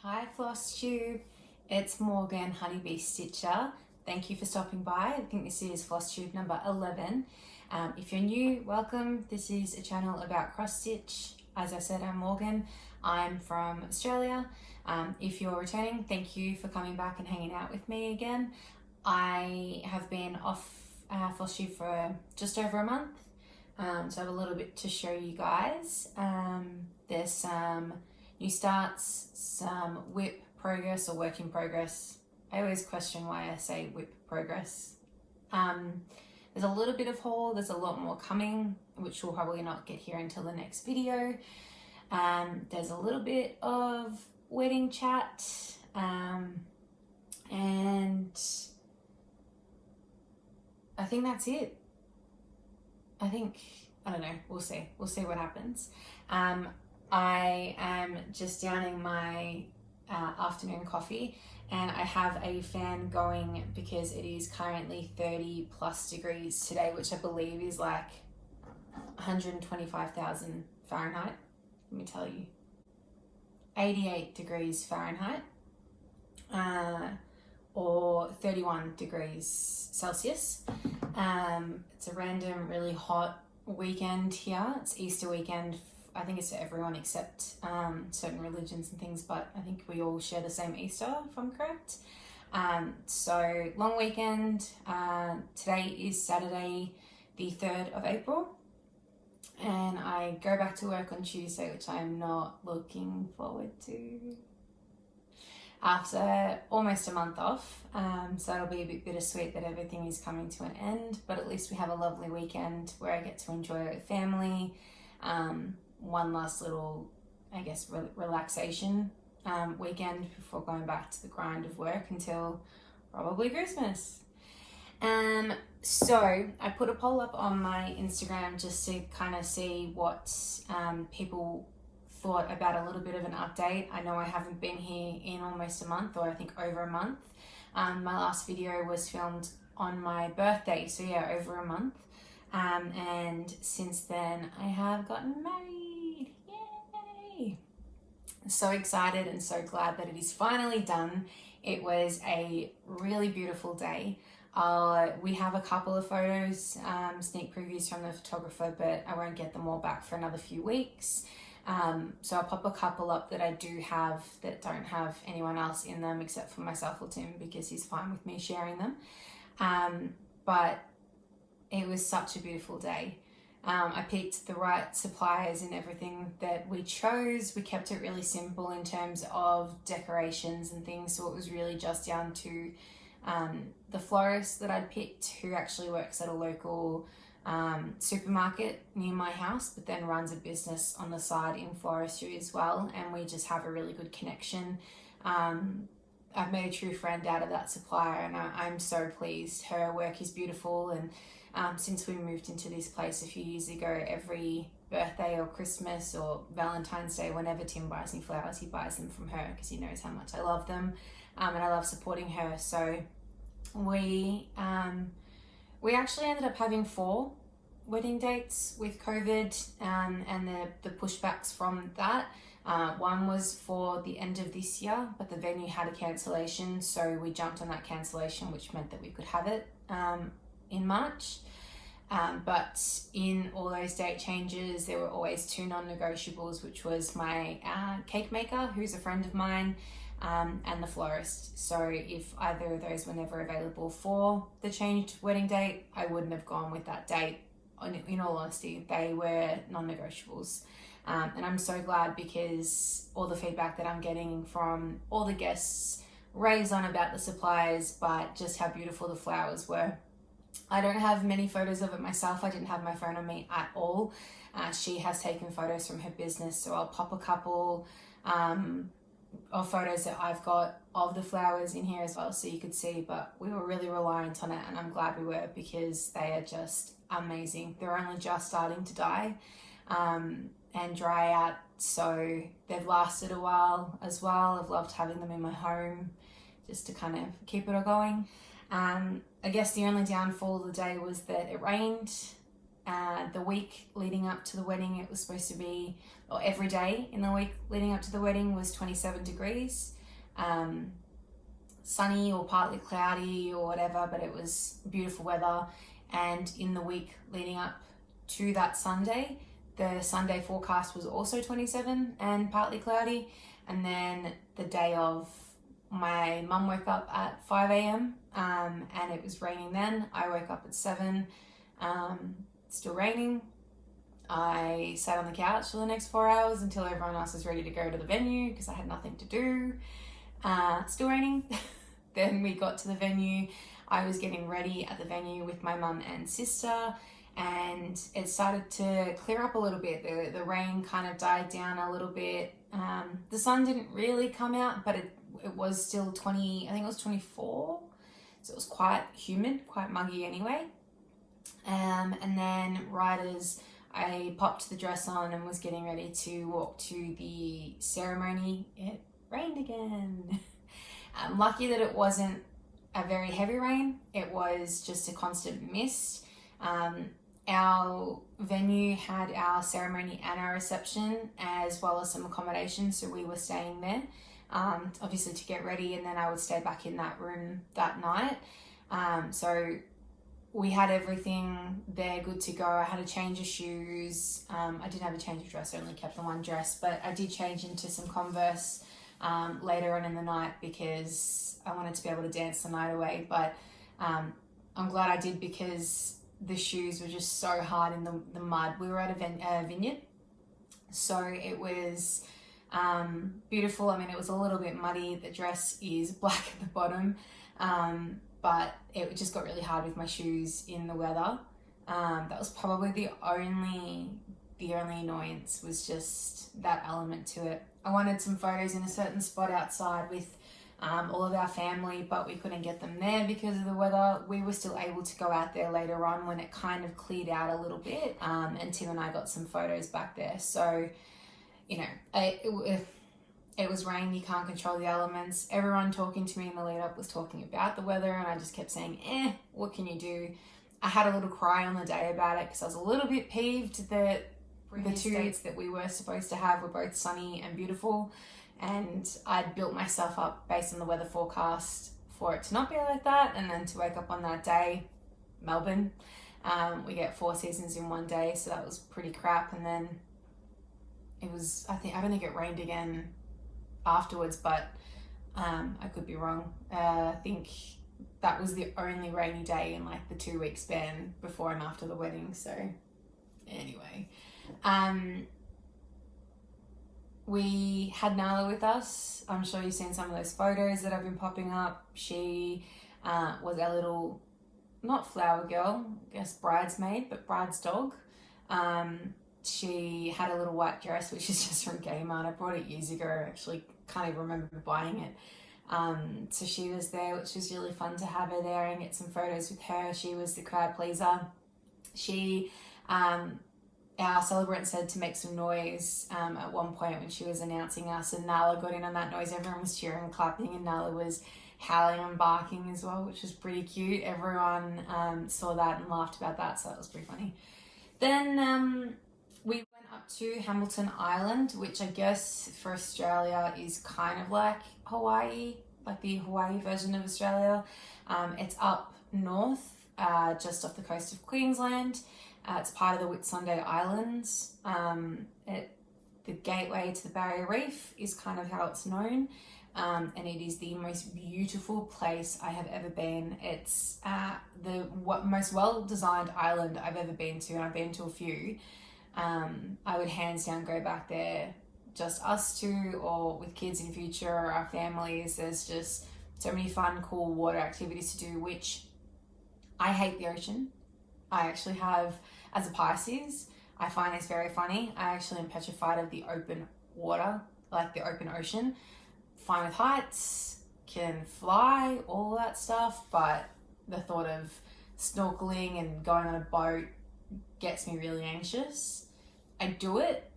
Hi Flosstube, it's Morgan Honeybee Stitcher. Thank you for stopping by. I think this is Flosstube number 11. If you're new, welcome. This is a channel about cross stitch. As I said, I'm Morgan. I'm from Australia. If you're returning, thank you for coming back and hanging out with me again. I have been off Flosstube for just over a month, so I have a little bit to show you guys. There's some new starts, some WIP progress or work in progress. I always question why I say WIP progress. There's a little bit of haul, there's a lot more coming, which we'll probably not get here until the next video. There's a little bit of wedding chat, and I think that's it. I don't know, we'll see what happens. I am just downing my afternoon coffee, and I have a fan going because it is currently 30 plus degrees today, which I believe is like 125,000 Fahrenheit. Let me tell you, 88 degrees Fahrenheit, or 31 degrees Celsius. It's a random really hot weekend here. It's Easter weekend. I think it's for everyone except certain religions and things, but I think we all share the same Easter, if I'm correct. So long weekend. Today is Saturday, the 3rd of April, and I go back to work on Tuesday, which I'm not looking forward to. After almost a month off, so it'll be a bit bittersweet that everything is coming to an end, but at least we have a lovely weekend where I get to enjoy it with family. One last little, I guess, relaxation weekend before going back to the grind of work until probably Christmas. So I put a poll up on my Instagram just to kind of see what people thought about a little bit of an update. I know I haven't been here in almost a month, or I think over a month. My last video was filmed on my birthday, so yeah, over a month. And since then I have gotten married. Yay! So excited and so glad that it is finally done. It was a really beautiful day. We have a couple of photos, sneak previews from the photographer, but I won't get them all back for another few weeks. So I'll pop a couple up that I do have that don't have anyone else in them except for myself or Tim, because he's fine with me sharing them. But it was such a beautiful day. I picked the right suppliers and everything that we chose. We kept it really simple in terms of decorations and things, so it was really just down to the florist that I'd picked, who actually works at a local supermarket near my house, but then runs a business on the side in floristry as well, and we just have a really good connection. I've made a true friend out of that supplier, and I'm so pleased. Her work is beautiful, and since we moved into this place a few years ago, every birthday or Christmas or Valentine's Day, whenever Tim buys me flowers, he buys them from her because he knows how much I love them, and I love supporting her. So we actually ended up having 4 wedding dates with COVID, and the pushbacks from that. One was for the end of this year, but the venue had a cancellation, so we jumped on that cancellation, which meant that we could have it in March. But in all those date changes, there were always 2 non-negotiables, which was my cake maker, who's a friend of mine, and the florist. So if either of those were never available for the changed wedding date, I wouldn't have gone with that date. In all honesty, they were non-negotiables. And I'm so glad, because all the feedback that I'm getting from all the guests raves on about the suppliers, but just how beautiful the flowers were. I don't have many photos of it myself. I didn't have my phone on me at all. She has taken photos from her business, so I'll pop a couple of photos that I've got of the flowers in here as well, so you could see. But we were really reliant on it, and I'm glad we were, because they are just amazing. They're only just starting to die and dry out, so they've lasted a while as well. I've loved having them in my home just to kind of keep it all going. I guess the only downfall of the day was that it rained, The week leading up to the wedding, it was supposed to be, or every day in the week leading up to the wedding was 27 degrees. Sunny or partly cloudy or whatever, but it was beautiful weather. And in the week leading up to that Sunday, the Sunday forecast was also 27 and partly cloudy. And then the day of, my mum woke up at 5 a.m. And it was raining then. I woke up at 7, still raining. I sat on the couch for the next 4 hours until everyone else was ready to go to the venue because I had nothing to do. Still raining. Then we got to the venue. I was getting ready at the venue with my mum and sister, and it started to clear up a little bit. The rain kind of died down a little bit. The sun didn't really come out, but it was still 20, I think it was 24. So it was quite humid, quite muggy anyway. And then right as I popped the dress on and was getting ready to walk to the ceremony, it rained again. I'm lucky that it wasn't a very heavy rain. It was just a constant mist. Our venue had our ceremony and our reception as well as some accommodation, so we were staying there, obviously to get ready, and then I would stay back in that room that night. So we had everything there good to go. I had a change of shoes. I didn't have a change of dress, I only kept the one dress, but I did change into some Converse later on in the night because I wanted to be able to dance the night away. But I'm glad I did because the shoes were just so hard in the mud. We were at a vineyard, so it was beautiful. I mean, it was a little bit muddy. The dress is black at the bottom, but it just got really hard with my shoes in the weather. That was probably the only annoyance, was just that element to it. I wanted some photos in a certain spot outside with all of our family, but we couldn't get them there because of the weather. We were still able to go out there later on when it kind of cleared out a little bit, and Tim and I got some photos back there. So, you know, it was rain, you can't control the elements. Everyone talking to me in the lead up was talking about the weather, and I just kept saying, what can you do? I had a little cry on the day about it because I was a little bit peeved that the 2 dates that we were supposed to have were both sunny and beautiful, and I'd built myself up based on the weather forecast for it to not be like that, and then to wake up on that day, Melbourne, we get 4 seasons in one day, so that was pretty crap. And then it was, I don't think it rained again afterwards, but I could be wrong. I think that was the only rainy day in like the 2 week span before and after the wedding. So anyway, we had Nala with us. I'm sure you've seen some of those photos that have been popping up. She was our little, not flower girl, I guess bridesmaid, but bride's dog. She had a little white dress, which is just from Kmart. I bought it years ago. I actually can't even remember buying it. So she was there, which was really fun to have her there and get some photos with her. She was the crowd pleaser. She, our celebrant said to make some noise at one point when she was announcing us, and Nala got in on that noise. Everyone was cheering and clapping, and Nala was howling and barking as well, which was pretty cute. Everyone saw that and laughed about that, so that was pretty funny. Then we went up to Hamilton Island, which I guess for Australia is kind of like Hawaii, like the Hawaii version of Australia. It's up north, just off the coast of Queensland. It's part of the Whitsunday Islands. The gateway to the Barrier Reef is kind of how it's known. And it is the most beautiful place I have ever been. It's the most well-designed island I've ever been to, and I've been to a few. I would hands down go back there, just us two or with kids in future, our families. There's just so many fun, cool water activities to do, which I hate the ocean. I actually have, as a Pisces, I find this very funny. I actually am petrified of the open water, like the open ocean. Fine with heights, can fly, all that stuff, but the thought of snorkeling and going on a boat gets me really anxious. I do it,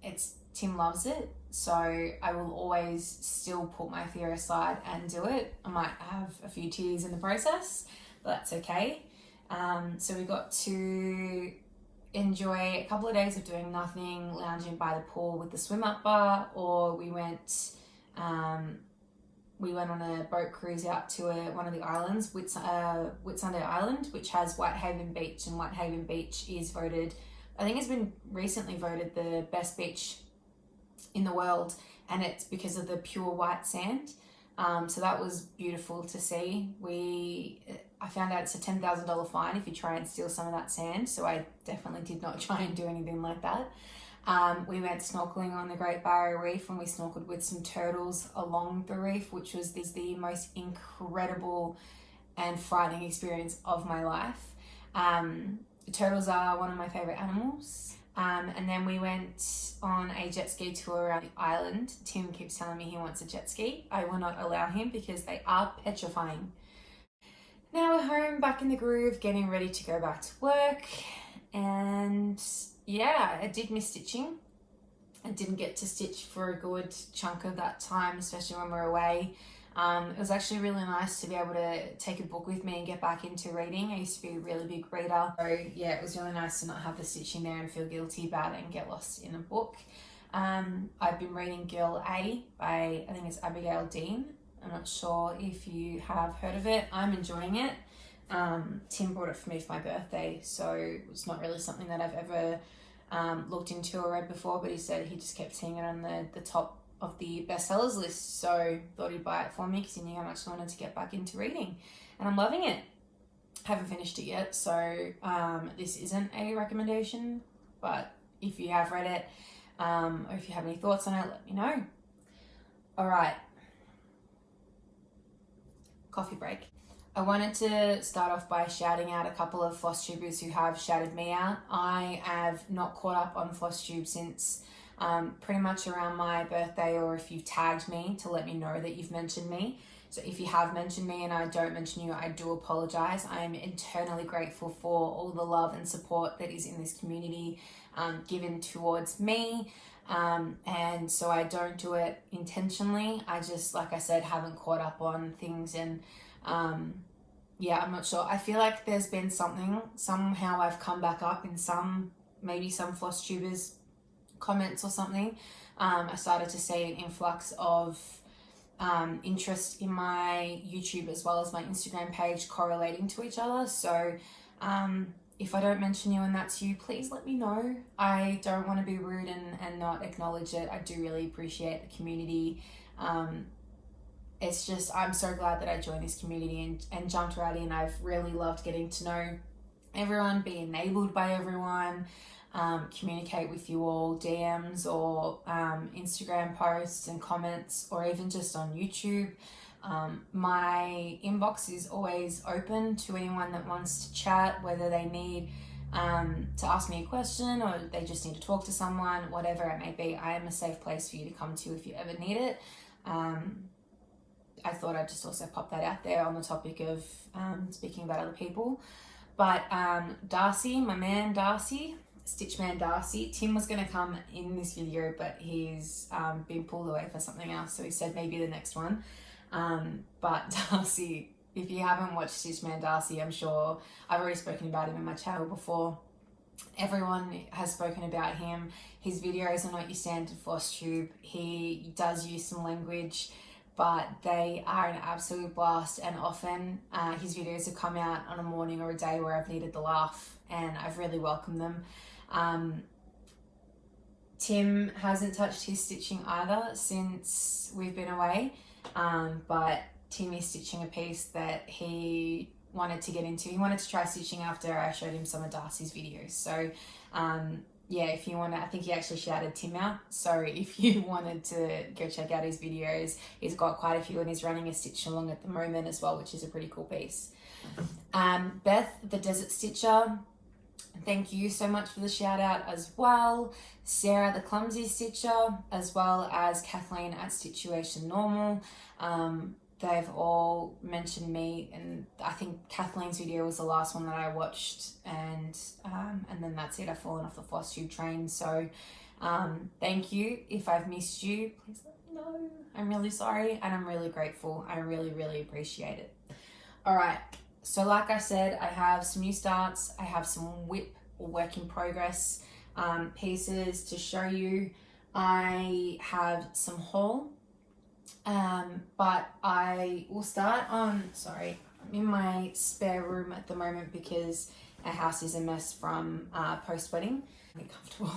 Tim loves it, so I will always still put my fear aside and do it. I might have a few tears in the process, but that's okay. So we got to enjoy a couple of days of doing nothing, lounging by the pool with the swim up bar, or we went on a boat cruise out to one of the islands, Whitsunday Island, which has Whitehaven Beach, and Whitehaven Beach is voted, I think it's been recently voted the best beach in the world, and it's because of the pure white sand. So that was beautiful to see. I found out it's a $10,000 fine if you try and steal some of that sand, so I definitely did not try and do anything like that. We went snorkeling on the Great Barrier Reef, and we snorkeled with some turtles along the reef, which was the most incredible and frightening experience of my life. Turtles are one of my favorite animals. And then we went on a jet ski tour around the island. Tim keeps telling me he wants a jet ski. I will not allow him because they are petrifying. Now we're home, back in the groove, getting ready to go back to work. And yeah, I did miss stitching. I didn't get to stitch for a good chunk of that time, especially when we're away. It was actually really nice to be able to take a book with me and get back into reading. I used to be a really big reader. So yeah, it was really nice to not have the stitching there and feel guilty about it and get lost in a book. I've been reading Girl A by, I think it's Abigail Dean. I'm not sure if you have heard of it. I'm enjoying it. Tim bought it for me for my birthday, so it's not really something that I've ever looked into or read before, but he said he just kept seeing it on the top of the bestsellers list, so thought he'd buy it for me because he knew how much I wanted to get back into reading, and I'm loving it. Haven't finished it yet, so this isn't a recommendation, but if you have read it or if you have any thoughts on it, let me know. All right, coffee break. I wanted to start off by shouting out a couple of Flosstubers who have shouted me out. I have not caught up on Flosstube since pretty much around my birthday, or if you've tagged me to let me know that you've mentioned me. So if you have mentioned me and I don't mention you, I do apologize. I am eternally grateful for all the love and support that is in this community given towards me. And so I don't do it intentionally. I just, like I said, haven't caught up on things, and yeah, I'm not sure. I feel like there's been somehow I've come back up in maybe some Flosstubers comments or something. I started to see an influx of interest in my YouTube as well as my Instagram page correlating to each other. So if I don't mention you and that's you, please let me know. I don't want to be rude and not acknowledge it. I do really appreciate the community. It's just, I'm so glad that I joined this community and jumped right in. I've really loved getting to know everyone, be enabled by everyone, communicate with you all, DMs or Instagram posts and comments, or even just on YouTube. My inbox is always open to anyone that wants to chat, whether they need to ask me a question or they just need to talk to someone, whatever it may be. I am a safe place for you to come to if you ever need it. I thought I'd just also pop that out there on the topic of speaking about other people. But Darcy, my man Darcy, Stitchman Darcy, Tim was going to come in this video, but he's been pulled away for something else, so he said maybe the next one. But Darcy, if you haven't watched Stitchman Darcy, I'm sure I've already spoken about him in my channel before. Everyone has spoken about him. His videos are not your standard Flosstube. He does use some language, but they are an absolute blast, and often his videos have come out on a morning or a day where I've needed the laugh, and I've really welcomed them. Tim hasn't touched his stitching either since we've been away, but Tim is stitching a piece that he wanted to get into. He wanted to try stitching after I showed him some of Darcy's videos. So yeah, if you want to, I think he actually shouted Tim out. So if you wanted to go check out his videos, he's got quite a few, and he's running a stitch along at the moment as well, which is a pretty cool piece. Beth, the Desert Stitcher, thank you so much for the shout out as well. Sarah, the Clumsy Stitcher, as well as Kathleen at Situation Normal. They've all mentioned me, and I think Kathleen's video was the last one that I watched, and then that's it. I've fallen off the Flosstube train. So thank you. If I've missed you, please let me know. I'm really sorry, and I'm really grateful. I really, really appreciate it. All right. So like I said, I have some new starts. I have some WIP work in progress pieces to show you. I have some haul, but I will start on, sorry, I'm in my spare room at the moment because our house is a mess from post-wedding. Get comfortable.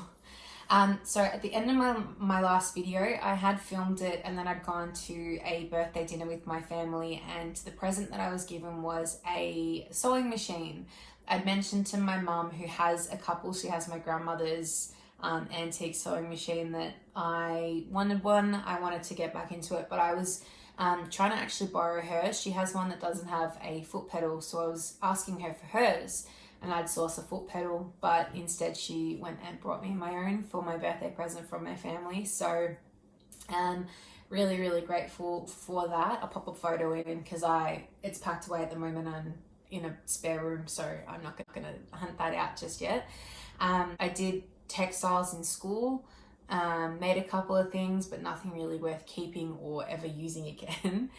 So at the end of my last video, I had filmed it and then I'd gone to a birthday dinner with my family, and the present that I was given was a sewing machine. I'd mentioned to my mum, who has a couple, she has my grandmother's antique sewing machine, that I wanted one. I wanted to get back into it, but I was trying to actually borrow hers. She has one that doesn't have a foot pedal, so I was asking her for hers. And I'd source a foot pedal, but instead she went and brought me my own for my birthday present from my family. So really, really grateful for that. I'll pop a photo in because it's packed away at the moment and in a spare room, so I'm not going to hunt that out just yet. I did textiles in school, made a couple of things, but nothing really worth keeping or ever using again.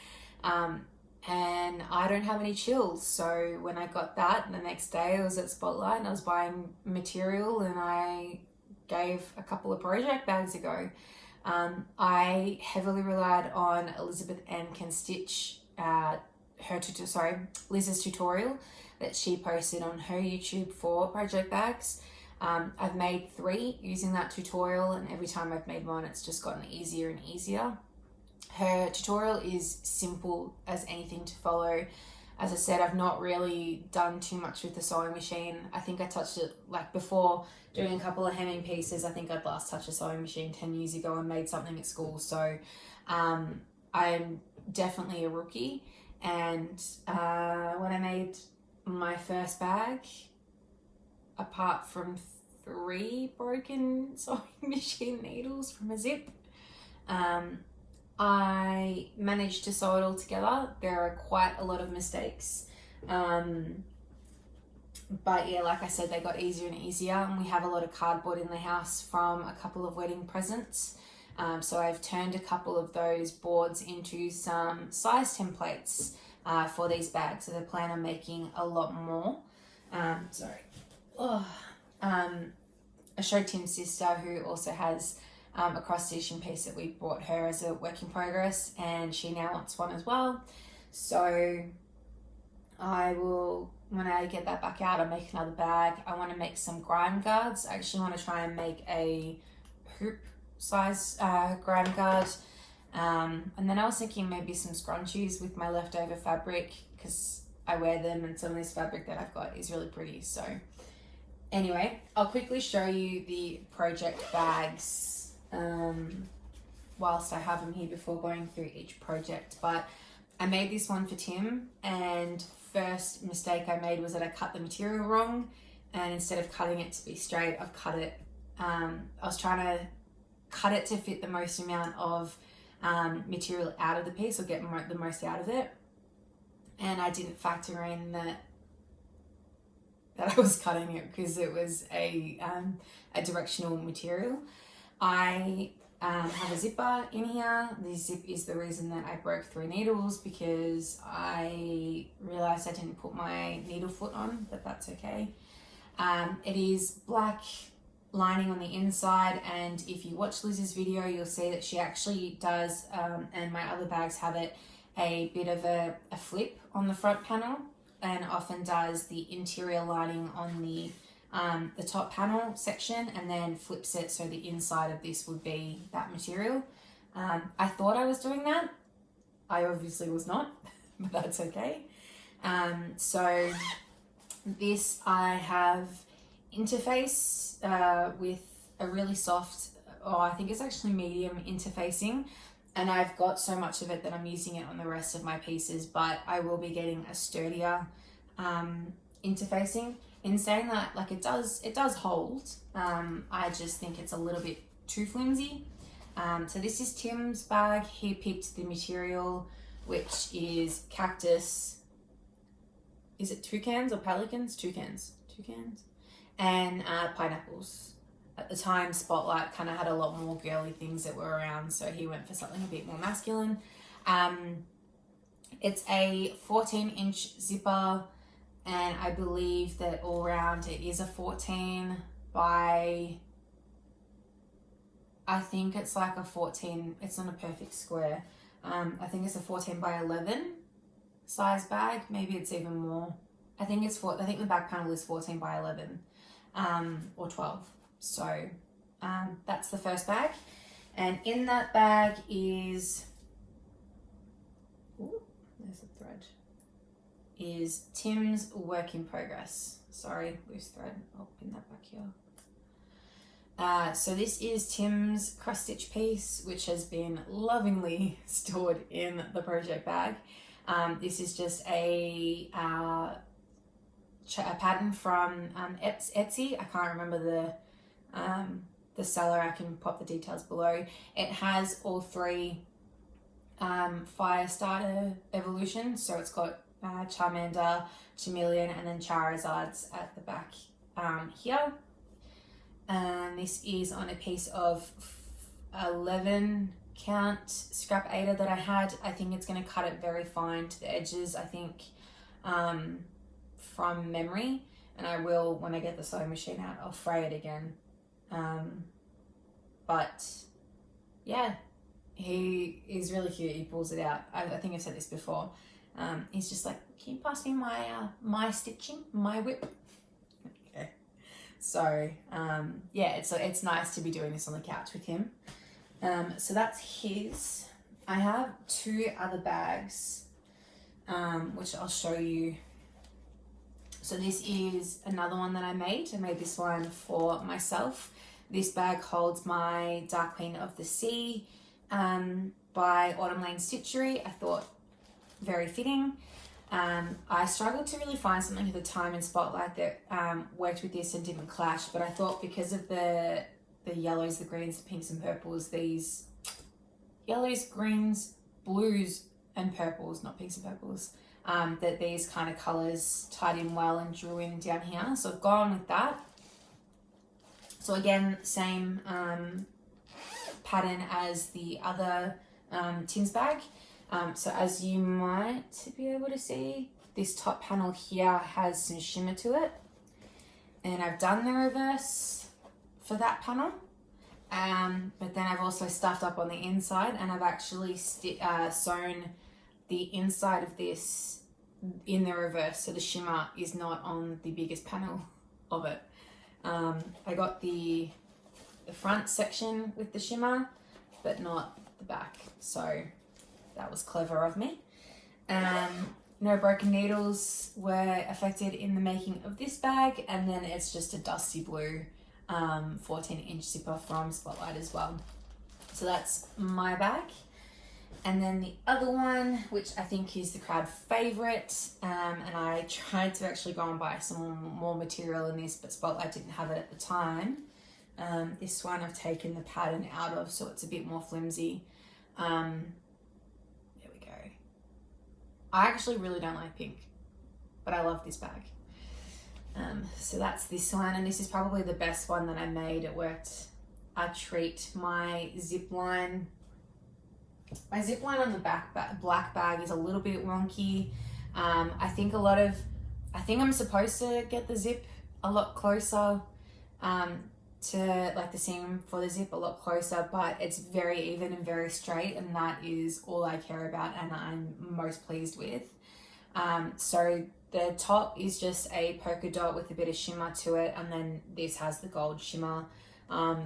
And I don't have any chills, so when I got that, the next day I was at Spotlight and I was buying material, and I gave a couple of project bags a go. I heavily relied on Elizabeth Ann Can Stitch, Liz's tutorial that she posted on her YouTube for project bags. I've made 3 using that tutorial, and every time I've made one, it's just gotten easier and easier. Her tutorial is simple as anything to follow. As I said, I've not really done too much with the sewing machine. I think I touched it like before doing a couple of hemming pieces. I think I'd last touched a sewing machine 10 years ago and made something at school. So I'm definitely a rookie. And when I made my first bag, apart from 3 broken sewing machine needles from a zip, I managed to sew it all together. There are quite a lot of mistakes. But yeah, like I said, they got easier and easier, and we have a lot of cardboard in the house from a couple of wedding presents. So I've turned a couple of those boards into some size templates for these bags. So I plan on making a lot more. I showed Tim's sister, who also has a cross-stitching piece that we bought her as a work in progress, and she now wants one as well. So I will, when I get that back out, I'll make another bag. I want to make some grind guards. I actually want to try and make a hoop size grind guard. And then I was thinking maybe some scrunchies with my leftover fabric, because I wear them and some of this fabric that I've got is really pretty. So anyway, I'll quickly show you the project bags whilst I have them here before going through each project. But I made this one for Tim, and first mistake I made was that I cut the material wrong, and instead of cutting it to be straight, I've cut it, I was trying to cut it to fit the most amount of material out of the piece, or get the most out of it, and I didn't factor in that I was cutting it because it was a directional material. I have a zipper in here. The zip is the reason that I broke 3 needles, because I realized I didn't put my needle foot on, but that's okay. It is black lining on the inside, and if you watch Liz's video, you'll see that she actually does, and my other bags have it, a bit of a flip on the front panel, and often does the interior lining on the top panel section, and then flips it so the inside of this would be that material. I thought I was doing that. I obviously was not, but that's okay. So this I have interface with a really soft, I think it's actually medium interfacing, and I've got so much of it that I'm using it on the rest of my pieces, but I will be getting a sturdier interfacing. In saying that, like, it does hold. I just think it's a little bit too flimsy. So this is Tim's bag. He picked the material, which is cactus. Is it toucans or pelicans? Toucans. And pineapples. At the time, Spotlight kind of had a lot more girly things that were around, so he went for something a bit more masculine. It's a 14-inch zipper, and I believe that all around it is a 14 by, I think it's like a 14, it's not a perfect square. I think it's a 14 by 11 size bag. Maybe it's even more. I think the back panel is 14 by 11 or 12. So that's the first bag. And in that bag is, ooh, there's a thread, is Tim's work in progress. Sorry, loose thread. I'll pin that back here. So this is Tim's cross stitch piece, which has been lovingly stored in the project bag. This is just a pattern from Etsy. I can't remember the seller. I can pop the details below. It has all three fire starter evolutions. So it's got Charmander, Chameleon, and then Charizard's at the back here. And this is on a piece of 11 count scrap Aida that I had. I think it's going to cut it very fine to the edges, I think, from memory. And I will, when I get the sewing machine out, I'll fray it again. But yeah, he is really cute. He pulls it out. I think I've said this before. He's just like, can you pass me my stitching, my WIP? Okay. So yeah, it's nice to be doing this on the couch with him. So that's his. I have two other bags, which I'll show you. So this is another one that I made. I made this one for myself. This bag holds my Dark Queen of the Sea by Autumn Lane Stitchery. I thought very fitting. I struggled to really find something at the time in Spotlight that worked with this and didn't clash, but I thought because of the yellows, the greens, the pinks and purples, these yellows, greens, blues and purples, not pinks and purples, that these kind of colours tied in well and drew in down here. So I've gone with that. So again, same pattern as the other Tim's bag. So as you might be able to see, this top panel here has some shimmer to it. And I've done the reverse for that panel. But then I've also stuffed up on the inside, and I've actually sewn the inside of this in the reverse, so the shimmer is not on the biggest panel of it. I got the front section with the shimmer, but not the back, so that was clever of me. No broken needles were affected in the making of this bag, and then it's just a dusty blue 14-inch zipper from Spotlight as well. So that's my bag. And then the other one, which I think is the crowd favorite, and I tried to actually go and buy some more material in this, but Spotlight didn't have it at the time. This one I've taken the pattern out of, so it's a bit more flimsy. There we go. I actually really don't like pink, but I love this bag. So that's this one, and this is probably the best one that I made. It worked a treat. My zip line on the black bag is a little bit wonky. I think I'm supposed to get the zip a lot closer to like the seam for the zip a lot closer, but it's very even and very straight, and that is all I care about and I'm most pleased with. So the top is just a polka dot with a bit of shimmer to it, and then this has the gold shimmer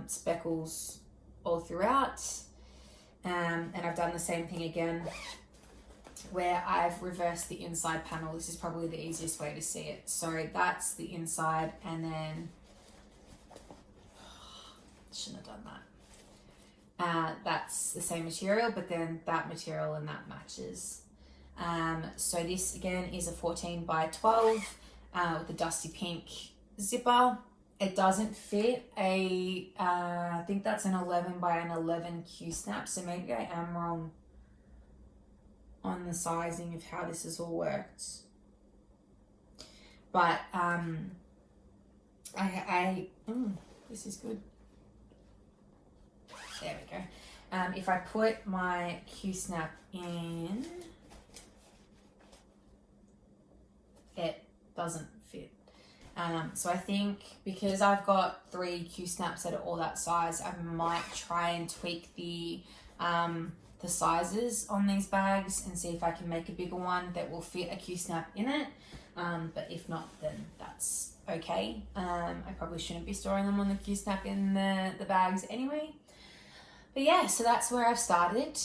speckles all throughout. And I've done the same thing again where I've reversed the inside panel. This is probably the easiest way to see it. So that's the inside, and then shouldn't have done that. That's the same material, but then that material and that matches. So this again is a 14 by 12 with a dusty pink zipper. It doesn't fit I think that's an 11 by an 11 Q-snap, so maybe I am wrong on the sizing of how this has all worked. But this is good. There we go. If I put my Q-snap in, it doesn't fit. So I think because I've got 3 Q snaps that are all that size, I might try and tweak the sizes on these bags and see if I can make a bigger one that will fit a Q snap in it. But if not, then that's okay. I probably shouldn't be storing them on the Q snap in the bags anyway. But yeah, so that's where I've started.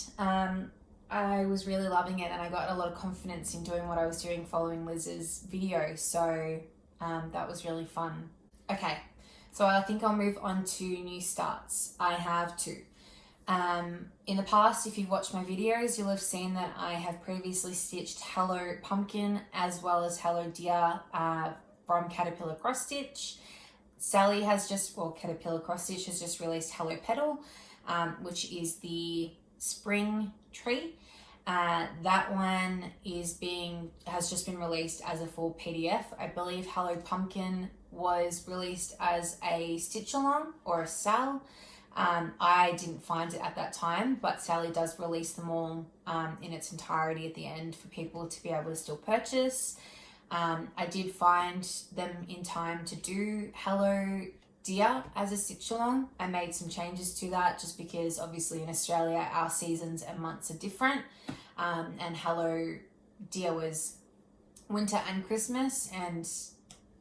I was really loving it, and I got a lot of confidence in doing what I was doing following Liz's video. So that was really fun. Okay, so I think I'll move on to new starts. I have 2. In the past, if you've watched my videos, you'll have seen that I have previously stitched Hello Pumpkin as well as Hello Deer from Caterpillar Cross Stitch. Sally has just, well, Caterpillar Cross Stitch has just released Hello Petal, which is the spring tree. That one has just been released as a full PDF. I believe Hello Pumpkin was released as a stitch along or a sal. I didn't find it at that time, but Sally does release them all in its entirety at the end for people to be able to still purchase. I did find them in time to do Hello Deer as a stitch along. I made some changes to that just because obviously in Australia our seasons and months are different, and Hello Deer was winter and Christmas, and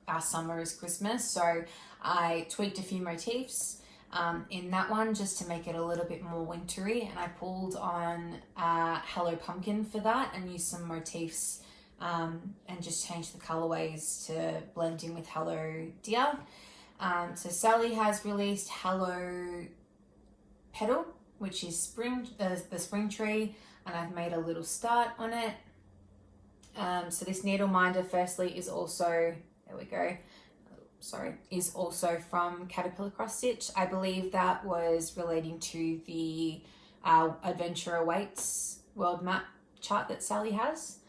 our summer is Christmas, so I tweaked a few motifs in that one just to make it a little bit more wintry, and I pulled on Hello Pumpkin for that and used some motifs and just changed the colorways to blend in with Hello Deer. So Sally has released Hello Petal, which is the spring tree, and I've made a little start on it. So this needle minder firstly is also, there we go, is also from Caterpillar Cross Stitch. I believe that was relating to the Adventure Awaits world map chart that Sally has.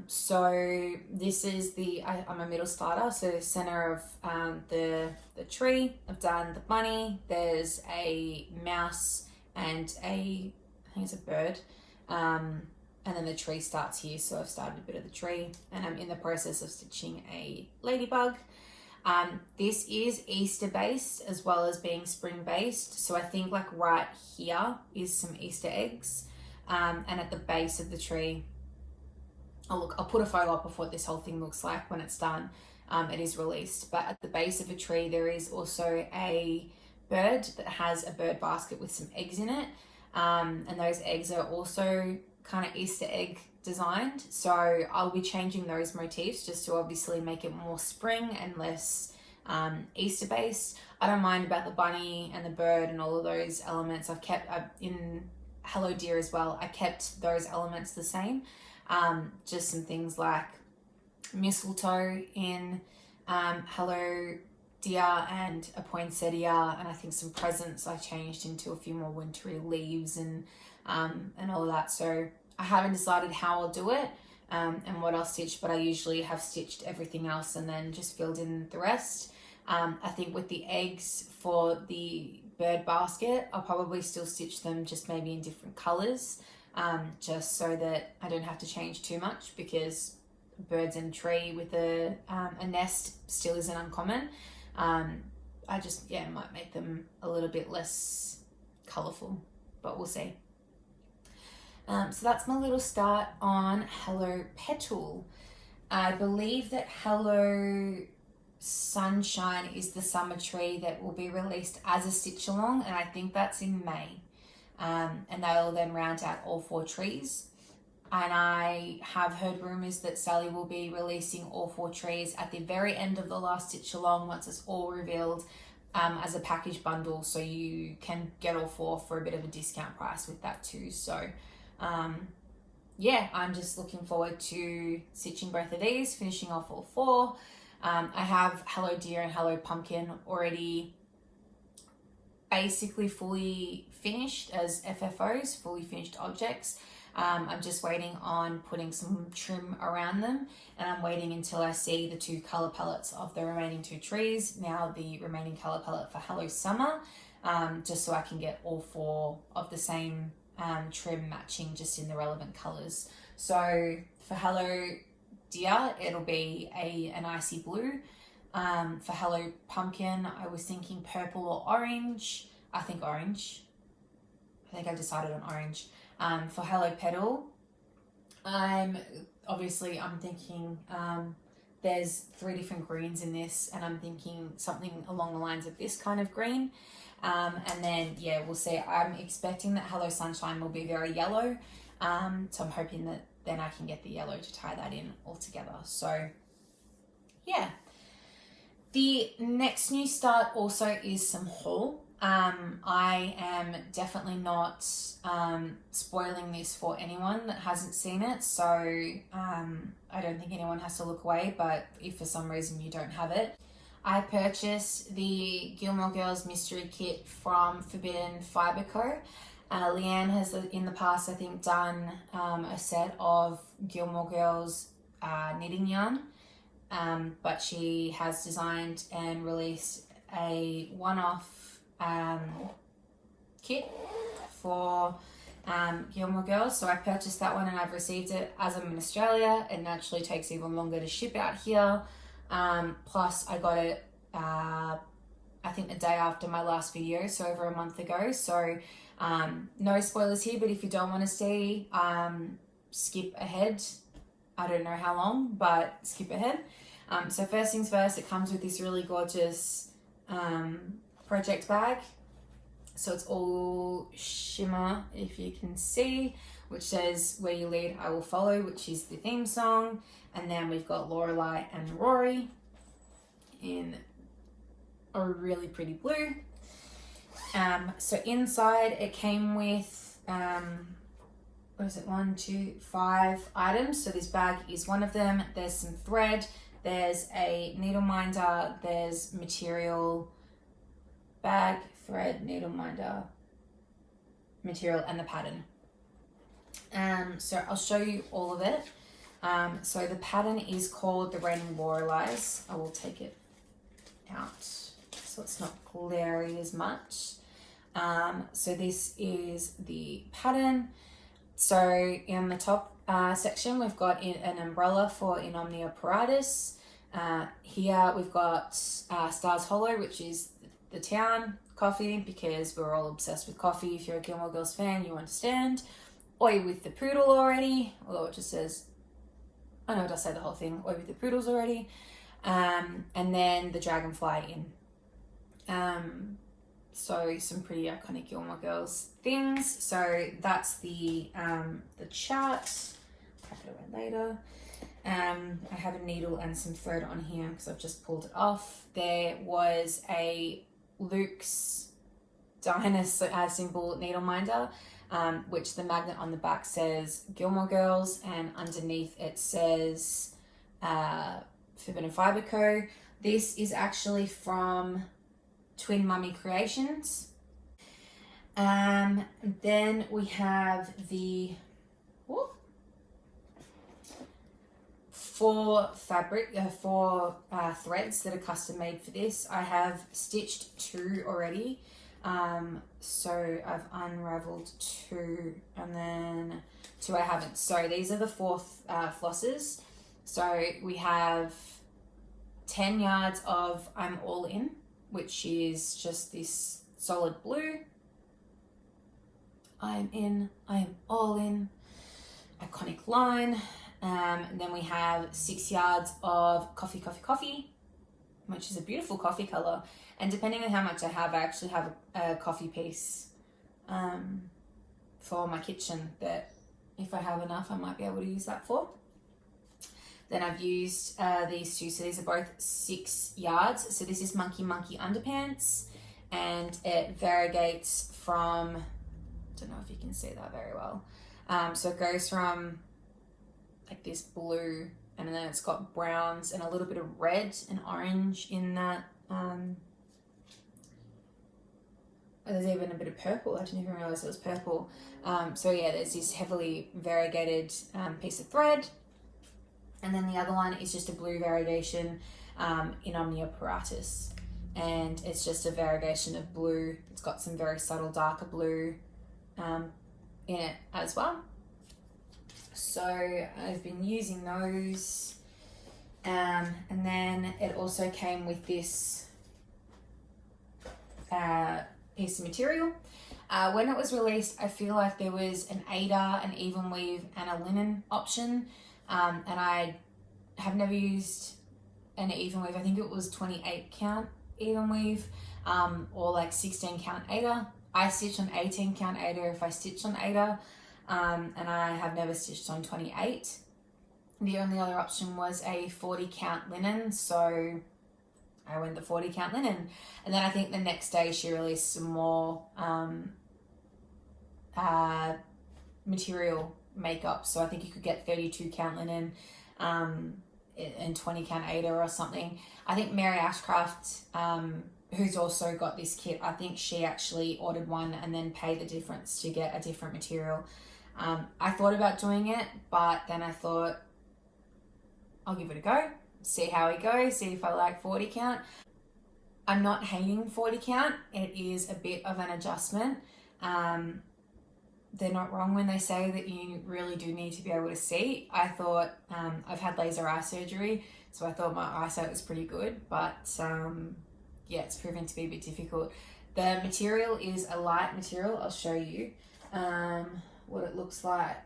So this is I'm a middle starter, so the center of the tree, I've done the bunny, there's a mouse and I think it's a bird, and then the tree starts here, so I've started a bit of the tree, and I'm in the process of stitching a ladybug. This is Easter based as well as being spring based, so I think like right here is some Easter eggs, and at the base of the tree, I'll put a photo up of what this whole thing looks like when it's done. It is released, but at the base of a tree there is also a bird that has a bird basket with some eggs in it, and those eggs are also kind of Easter egg designed, so I'll be changing those motifs just to obviously make it more spring and less Easter based. I don't mind about the bunny and the bird and all of those elements. I've kept in Hello Deer as well, I kept those elements the same. Just some things like mistletoe in Hello Deer and a poinsettia, and I think some presents I changed into a few more wintry leaves and all of that. So I haven't decided how I'll do it and what I'll stitch, but I usually have stitched everything else and then just filled in the rest. I think with the eggs for the bird basket, I'll probably still stitch them just maybe in different colors, just so that I don't have to change too much, because birds in a tree with a nest still isn't uncommon. I just, might make them a little bit less colourful, but we'll see. So that's my little start on Hello Petal. I believe that Hello Sunshine is the summer tree that will be released as a stitch along, and I think that's in May. And they'll then round out all 4 trees. And I have heard rumours that Sally will be releasing all 4 trees at the very end of the last stitch along once it's all revealed, as a package bundle, so you can get all 4 for a bit of a discount price with that too. So I'm just looking forward to stitching both of these, finishing off all 4. I have Hello Deer and Hello Pumpkin already basically fully finished as FFOs, fully finished objects. I'm just waiting on putting some trim around them, and I'm waiting until I see the 2 colour palettes of the remaining 2 trees, now the remaining colour palette for Hello Summer, just so I can get all 4 of the same trim matching just in the relevant colours. So for Hello deer, it'll be an icy blue. For Hello Pumpkin, I was thinking purple or orange. I think orange. I think I decided on orange. For Hello Petal, I'm thinking there's 3 different greens in this, and I'm thinking something along the lines of this kind of green. And then, yeah, we'll see. I'm expecting that Hello Sunshine will be very yellow. So I'm hoping that then I can get the yellow to tie that in all together. So, yeah. The next new start also is some haul. I am definitely not spoiling this for anyone that hasn't seen it, so I don't think anyone has to look away, but if for some reason you don't have it. I purchased the Gilmore Girls mystery kit from Forbidden Fibre Co. Leanne has in the past, I think, done a set of Gilmore Girls knitting yarn, but she has designed and released a one-off kit for Gilmore Girls. So I purchased that one and I've received it. As I'm in Australia, it naturally takes even longer to ship out here. Plus I got it I think the day after my last video, so over a month ago. So no spoilers here, but if you don't want to see, skip ahead. I don't know how long, but skip ahead. So first things first, it comes with this really gorgeous project bag. So it's all shimmer, if you can see, which says "Where you lead, I will follow," which is the theme song. And then we've got Lorelai and Rory in a really pretty blue. So inside it came with, what is it, 1, 2, 5 items. So this bag is one of them. There's some thread, there's a needle minder, there's material, bag, thread, needle minder, material, and the pattern. So I'll show you all of it. So the pattern is called the Raining Loreleis. I will take it out so it's not glary as much. So this is the pattern. So in the top section, we've got an umbrella for In Omnia Paratus. Here we've got Stars Hollow, which is the town coffee, because we're all obsessed with coffee. If you're a Gilmore Girls fan, you understand. Oi with the poodle already, although it just says, I know it does say the whole thing, Oi with the poodles already. And then the dragonfly in. So some pretty iconic Gilmore Girls things. So that's the chart. I'll put it away later. I have a needle and some thread on here because I've just pulled it off. There was a Luke's Diner symbol needle minder, which the magnet on the back says Gilmore Girls, and underneath it says Forbidden Fibre Co. This is actually from Twin Mummy Creations. Then we have the four threads that are custom made for this. I have stitched 2 already. So I've unraveled 2 and then 2 I haven't. So these are the 4 flosses. So we have 10 yards of I'm All In, which is just this solid blue. I'm in, I am all in, iconic line. And then we have 6 yards of Coffee, Coffee, Coffee, which is a beautiful coffee color. And depending on how much I have, I actually have a coffee piece for my kitchen that if I have enough, I might be able to use that for. Then I've used these 2, so these are both 6 yards. So this is Monkey Monkey Underpants, and it variegates from, I don't know if you can see that very well. So it goes from like this blue, and then it's got browns and a little bit of red and orange in that. There's even a bit of purple. I didn't even realize it was purple. So yeah, there's this heavily variegated piece of thread. And then the other one is just a blue variegation in Omnia Paratus. And it's just a variegation of blue. It's got some very subtle darker blue in it as well. So I've been using those. And then it also came with this piece of material. When it was released, I feel like there was an Aida, an even weave, and a linen option. And I have never used an even weave. I think it was 28 count even weave, or like 16 count Aida. I stitch on 18 count Aida if I stitch on Aida, and I have never stitched on 28. The only other option was a 40 count linen, so I went the 40 count linen. And then I think the next day she released some more material makeup, so I think you could get 32 count linen and 20 count Aida or something. I think Mary Ashcraft, who's also got this kit, I think she actually ordered one and then paid the difference to get a different material. I thought about doing it, but then I thought I'll give it a go, see how it goes, see if I like 40 count. I'm not hating 40 count. It is a bit of an adjustment. They're not wrong when they say that you really do need to be able to see. I thought, I've had laser eye surgery, so I thought my eyesight was pretty good, but yeah, it's proven to be a bit difficult. The material is a light material. I'll show you what it looks like.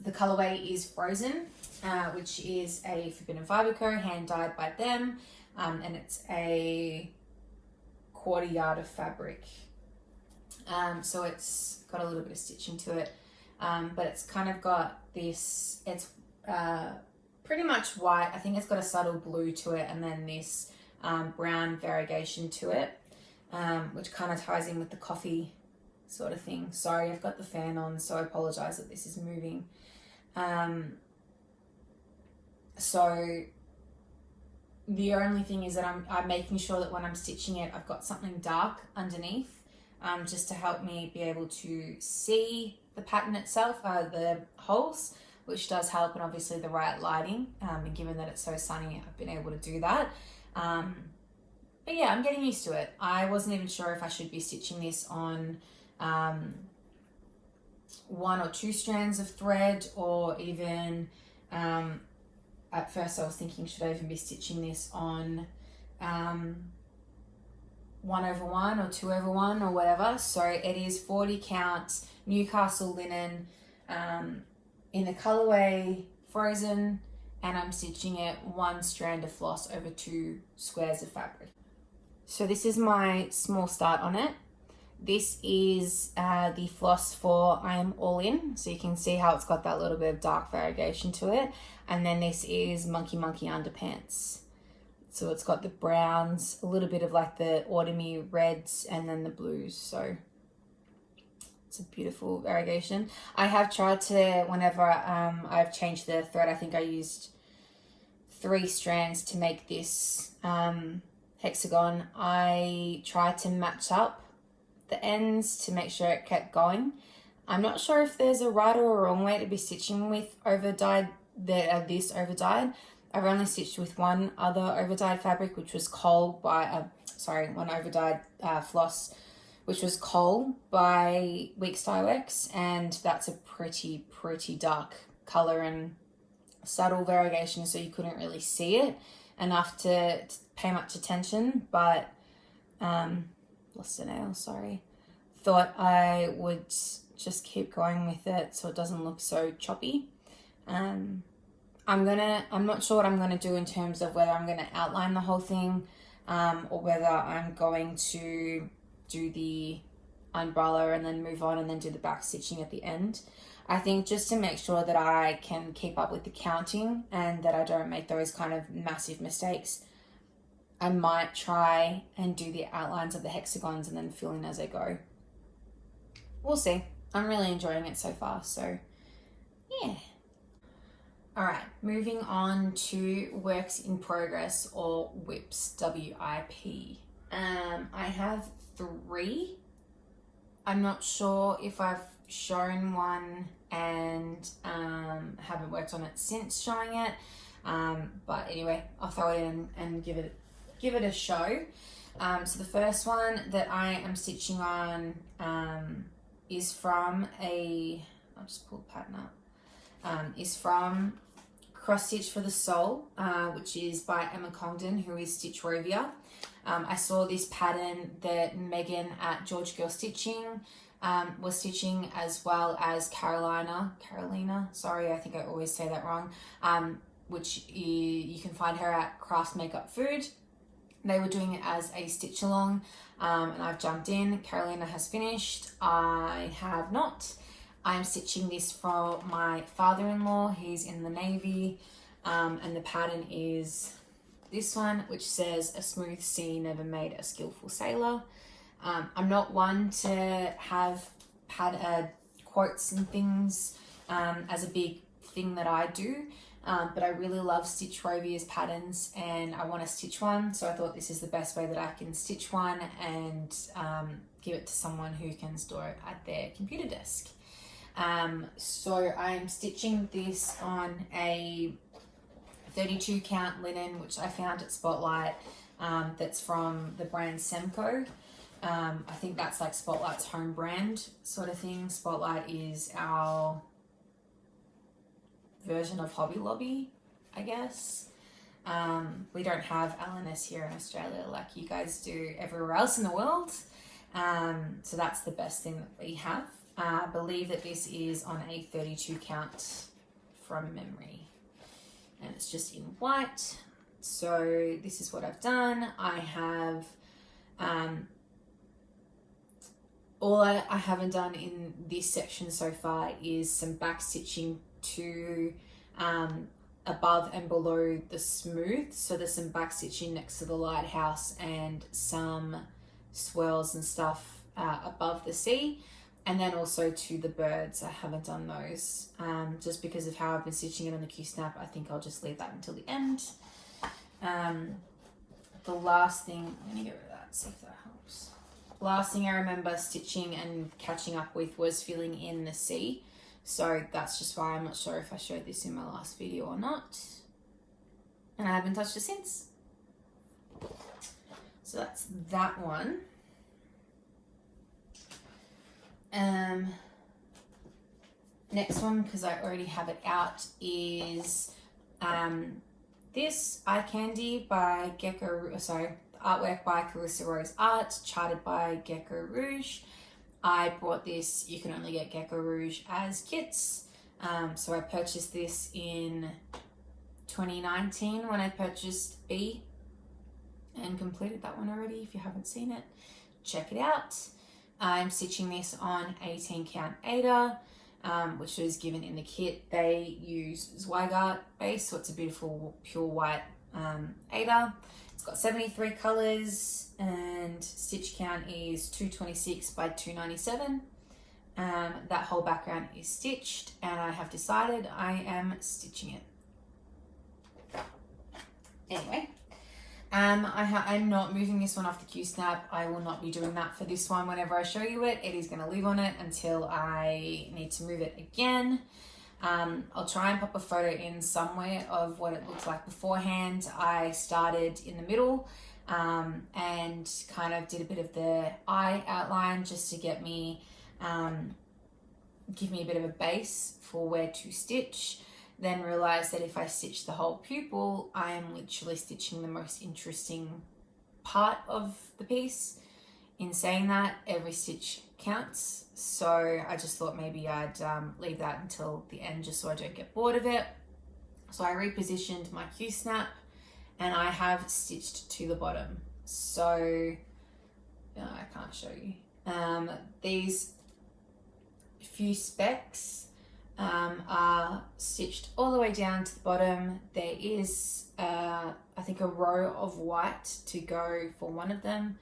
The colorway is Frozen, which is a Forbidden Fibre Co. hand dyed by them, and it's a 1/4 yard of fabric. So it's got a little bit of stitching to it, but it's kind of got this, it's pretty much white. I think it's got a subtle blue to it, and then this brown variegation to it, which kind of ties in with the coffee sort of thing. Sorry, I've got the fan on, so I apologize that this is moving. So the only thing is that I'm making sure that when I'm stitching it, I've got something dark underneath, just to help me be able to see the pattern itself, the holes, which does help, and obviously the right lighting, and given that it's so sunny, I've been able to do that. But yeah, I'm getting used to it. I wasn't even sure if I should be stitching this on 1 or 2 strands of thread, or even at first I was thinking, should I even be stitching this on 1/1 or 2/1 or whatever. So it is 40 count Newcastle linen, in the colorway Frozen, and I'm stitching it 1 strand of floss over 2 squares of fabric. So this is my small start on it. This is the floss for I Am All In, so you can see how it's got that little bit of dark variegation to it. And then this is Monkey Monkey Underpants. So it's got the browns, a little bit of like the autumny reds, and then the blues. So it's a beautiful variegation. I have tried to, whenever I've changed the thread, I think I used 3 strands to make this hexagon. I tried to match up the ends to make sure it kept going. I'm not sure if there's a right or a wrong way to be stitching with over-dyed, this over-dyed. I've only stitched with one other over-dyed fabric, which was Coal by, one over-dyed floss, which was Coal by Weeks Dye Works, and that's a pretty dark color and subtle variegation, so you couldn't really see it enough to pay much attention, but lost a nail, sorry. Thought I would just keep going with it so it doesn't look so choppy. I'm not sure what I'm gonna do in terms of whether I'm gonna outline the whole thing, or whether I'm going to do the umbrella and then move on and then do the back stitching at the end. I think just to make sure that I can keep up with the counting and that I don't make those kind of massive mistakes, I might try and do the outlines of the hexagons and then fill in as I go. We'll see. I'm really enjoying it so far, so yeah. All right, moving on to works in progress, or WIPs, WIP. I have 3. I'm not sure if I've shown one and haven't worked on it since showing it, but anyway, I'll throw it in and give it a show. So the first one that I am stitching on is from I'll just pull the pattern up. is from Cross Stitch for the Soul, which is by Emma Congdon, who is Stitch Rovia. I saw this pattern that Megan at George Girl Stitching was stitching, as well as Carolina, sorry, I think I always say that wrong, which you can find her at Craft Makeup Food. They were doing it as a stitch along, and I've jumped in. Carolina has finished. I have not. I'm stitching this for my father-in-law. He's in the Navy, and the pattern is this one, which says, "A smooth sea never made a skillful sailor." I'm not one to have quotes and things as a big thing that I do, but I really love Stitch Rovia's patterns, and I want to stitch one, so I thought this is the best way that I can stitch one and give it to someone who can store it at their computer desk. So I'm stitching this on a 32 count linen, which I found at Spotlight, that's from the brand Semco. I think that's like Spotlight's home brand sort of thing. Spotlight is our version of Hobby Lobby, I guess. We don't have L&S here in Australia like you guys do everywhere else in the world. So that's the best thing that we have. I believe that this is on a 32 count from memory, and it's just in white. So this is what I've done. I have all I haven't done in this section so far is some back stitching to above and below the smooth. So there's some back stitching next to the lighthouse and some swirls and stuff above the sea, and then also to the birds. I haven't done those just because of how I've been stitching it on the Q-snap. I think I'll just leave that until the end. The last thing, I'm gonna get rid of that, see if that helps. Last thing I remember stitching and catching up with was filling in the sea. So that's just why I'm not sure if I showed this in my last video or not. And I haven't touched it since. So that's that one. Next one, because I already have it out, is this Eye Candy by Gecko, artwork by Carissa Rose Art, charted by Gecko Rouge. I bought this, you can only get Gecko Rouge as kits. So I purchased this in 2019 when I purchased B and completed that one already. If you haven't seen it, check it out. I'm stitching this on 18 count Aida, which was given in the kit. They use Zweigart base, so it's a beautiful pure white Aida. It's got 73 colors and stitch count is 226 by 297. That whole background is stitched, and I have decided I am stitching it. Anyway, I'm not moving this one off the Q-snap. I will not be doing that for this one. Whenever I show you it, it is going to live on it until I need to move it again. I'll try and pop a photo in somewhere of what it looks like beforehand. I started in the middle and kind of did a bit of the eye outline just to get me, give me a bit of a base for where to stitch. Then realized that if I stitch the whole pupil, I am literally stitching the most interesting part of the piece. In saying that, every stitch counts, so I just thought maybe I'd leave that until the end just so I don't get bored of it. So I repositioned my Q-snap and I have stitched to the bottom. So I can't show you. These few specks are stitched all the way down to the bottom. There is I think a row of white to go for one of them,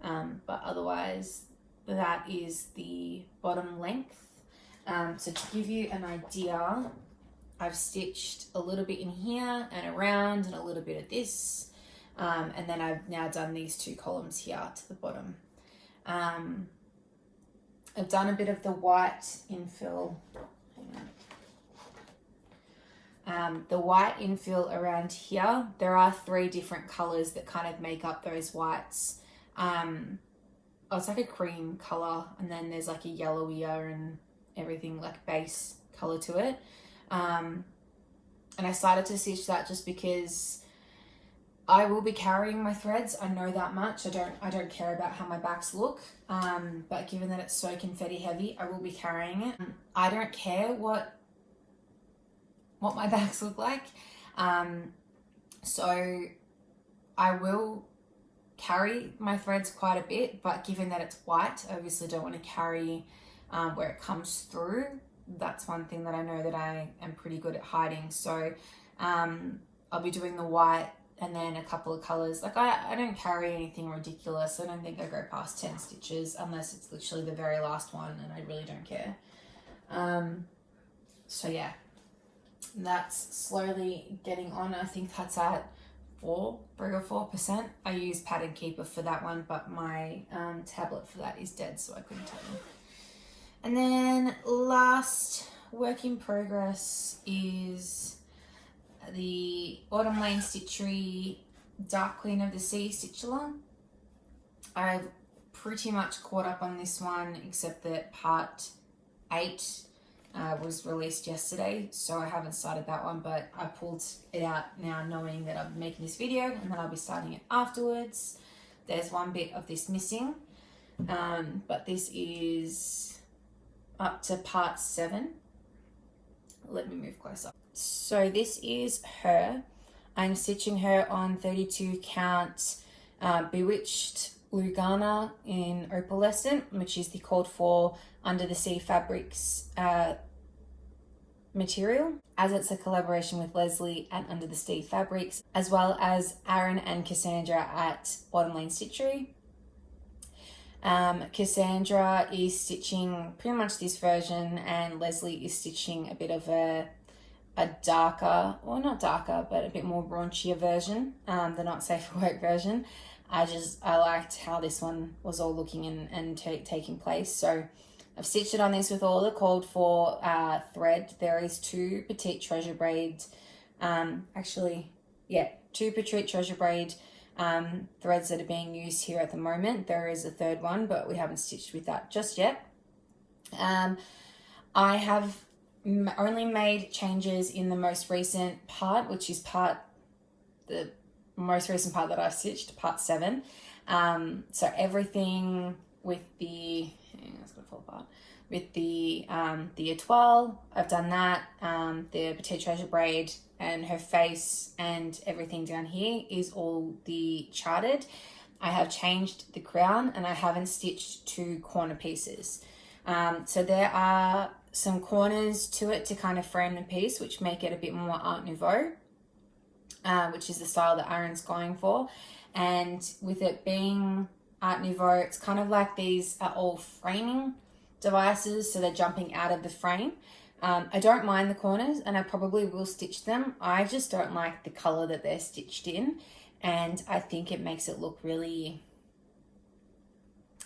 but otherwise that is the bottom length. So to give you an idea, I've stitched a little bit in here and around and a little bit of this, and then I've now done these two columns here to the bottom. I've done a bit of the white infill. The white infill around here. There are 3 different colors that kind of make up those whites. It's like a cream color, and then there's like a yellowier and everything, like base color to it. And I started to stitch that just because I will be carrying my threads. I know that much. I don't care about how my backs look. But given that it's so confetti heavy, I will be carrying it. I don't care what my backs look like. So I will carry my threads quite a bit, but given that it's white, I obviously don't want to carry where it comes through. That's one thing that I know that I am pretty good at hiding. So I'll be doing the white and then a couple of colors. Like I don't carry anything ridiculous. I don't think I go past 10 stitches unless it's literally the very last one and I really don't care. So yeah, that's slowly getting on. I think that's at 3 or 4%. I use Pattern Keeper for that one, but my tablet for that is dead, so I couldn't tell you. And then last work in progress is the Autumn Lane Stitchery Dark Queen of the Sea stitch along. I've pretty much caught up on this one, except that part 8 was released yesterday, so I haven't started that one, but I pulled it out now knowing that I'm making this video and then I'll be starting it afterwards. There's one bit of this missing, but this is up to part 7. Let me move closer. So this is her. I'm stitching her on 32 count Bewitched Lugana in Opalescent, which is the called for Under the Sea Fabrics material, as it's a collaboration with Leslie at Under the Sea Fabrics, as well as Aaron and Cassandra at Autumn Lane Stitchery. Cassandra is stitching pretty much this version and Leslie is stitching a bit of a darker, well not darker, but a bit more raunchier version, the not safe for work version. I liked how this one was all looking and taking place. So I've stitched it on this with all the called for thread. There is 2 Petite Treasure Braid, 2 Petite Treasure Braid threads that are being used here at the moment. There is a 3rd one, but we haven't stitched with that just yet. I have only made changes in the most recent part, which is the most recent part that I've stitched, part 7. So everything with the, it's gonna fall apart, with the étoile, I've done that. The Petite Treasure Braid and her face and everything down here is all the charted. I have changed the crown and I haven't stitched 2 corner pieces. So there are some corners to it to kind of frame the piece, which make it a bit more Art Nouveau, which is the style that Aaron's going for. And with it being Art Nouveau, it's kind of like these are all framing devices, so they're jumping out of the frame. I don't mind the corners and I probably will stitch them. I just don't like the color that they're stitched in, and I think it makes it look really,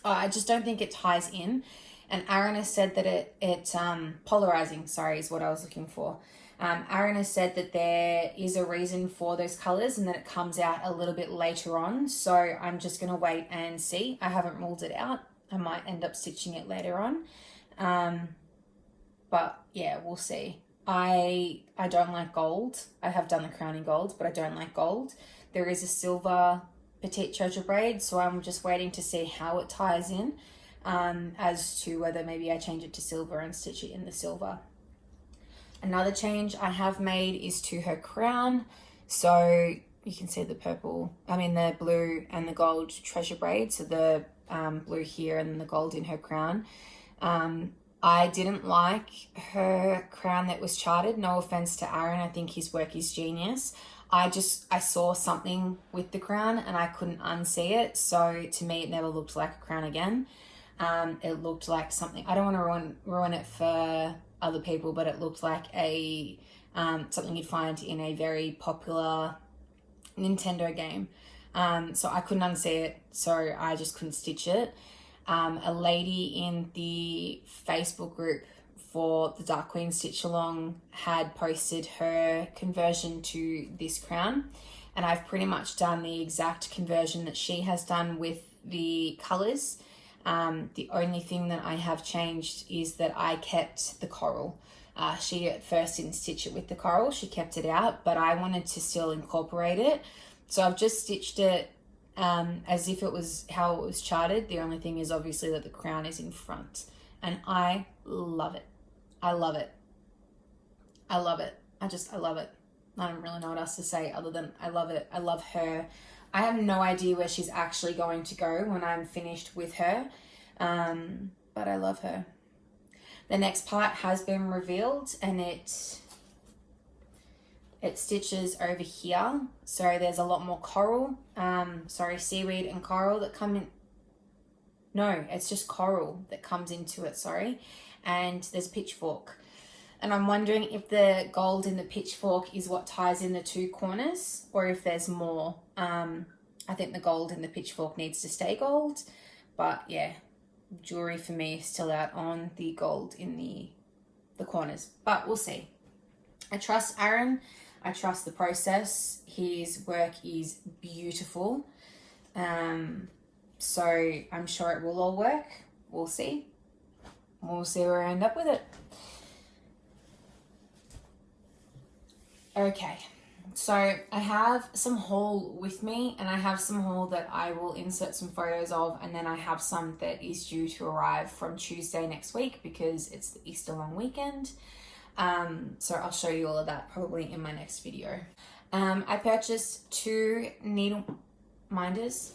I just don't think it ties in. And Aaron has said that it's polarizing, sorry, is what I was looking for. Aaron has said that there is a reason for those colors and that it comes out a little bit later on. So I'm just going to wait and see. I haven't ruled it out. I might end up stitching it later on. But yeah, we'll see. I don't like gold. I have done the crown in gold, but I don't like gold. There is a silver Petite Treasure Braid, so I'm just waiting to see how it ties in, as to whether maybe I change it to silver and stitch it in the silver. Another change I have made is to her crown. So you can see the the blue and the gold treasure braid. So the blue here and the gold in her crown. I didn't like her crown that was charted. No offense to Aaron, I think his work is genius. I saw something with the crown and I couldn't unsee it. So to me, it never looked like a crown again. It looked like something, I don't want to ruin it for other people, but it looked like a something you'd find in a very popular Nintendo game. So I couldn't unsee it, so I just couldn't stitch it. A lady in the Facebook group for the Dark Queen Stitch Along had posted her conversion to this crown, and I've pretty much done the exact conversion that she has done with the colors. The only thing that I have changed is that I kept the coral. She at first didn't stitch it with the coral. She kept it out, but I wanted to still incorporate it. So I've just stitched it as if it was how it was charted. The only thing is obviously that the crown is in front. And I love it. I love it. I love it. I love it. I don't really know what else to say other than I love it. I love her. I have no idea where she's actually going to go when I'm finished with her. But I love her. The next part has been revealed, and it stitches over here. So there's a lot more coral. Seaweed and coral that come in. No, it's just coral that comes into it, sorry. And there's pitchfork. And I'm wondering if the gold in the pitchfork is what ties in the two corners, or if there's more. I think the gold in the pitchfork needs to stay gold. But yeah, jewelry for me is still out on the gold in the corners. But we'll see. I trust Aaron. I trust the process. His work is beautiful. So I'm sure it will all work. We'll see. We'll see where I end up with it. Okay, so I have some haul with me, and I have some haul that I will insert some photos of, and then I have some that is due to arrive from Tuesday next week because it's the Easter long weekend. So I'll show you all of that probably in my next video. I purchased 2 needle minders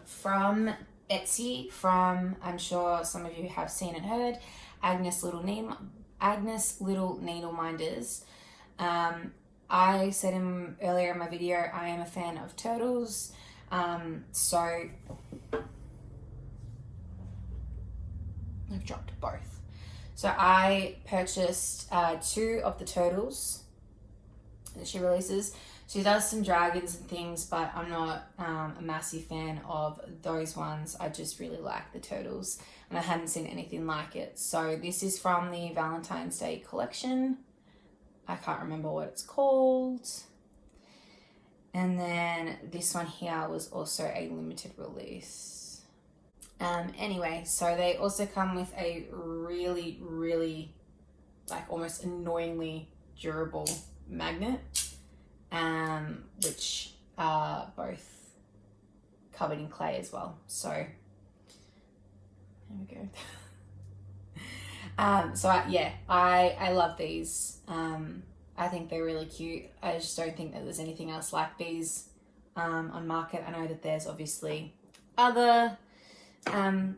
from Etsy, from, I'm sure some of you have seen and heard, Agnes Little Needle Minders. I said earlier in my video, I am a fan of turtles. So I've dropped both. So I purchased 2 of the turtles that she releases. She does some dragons and things, but I'm not a massive fan of those ones. I just really like the turtles, and I hadn't seen anything like it. So this is from the Valentine's Day collection. I can't remember what it's called. And then this one here was also a limited release. Anyway, so they also come with a really, really, like almost annoyingly durable magnet. Which are both covered in clay as well. So there we go. I love these. I think they're really cute. I just don't think that there's anything else like these on market. I know that there's obviously other. I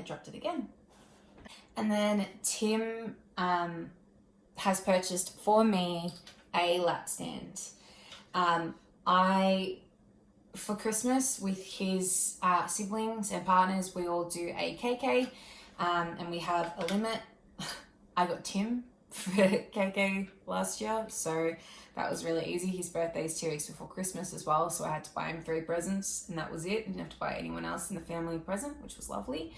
dropped it again. And then Tim has purchased for me a lap stand. For Christmas with his siblings and partners, we all do a KK, and we have a limit. I got Tim for KK last year, so that was really easy. His birthday is 2 weeks before Christmas as well, so I had to buy him 3 presents, and that was it. Didn't have to buy anyone else in the family a present, which was lovely.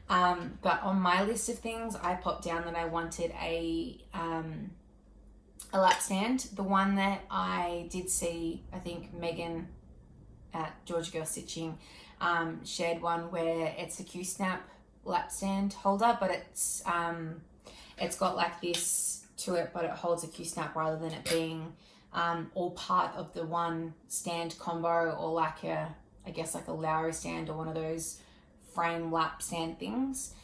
But on my list of things, I popped down that I wanted a lap stand. The one that I did see, I think Megan at Georgia Girl Stitching shared one where it's a Q-snap lap stand holder, but it's got like this to it, but it holds a Q-snap rather than it being all part of the one stand combo, or like I guess like a Lowry stand or one of those frame lap stand things.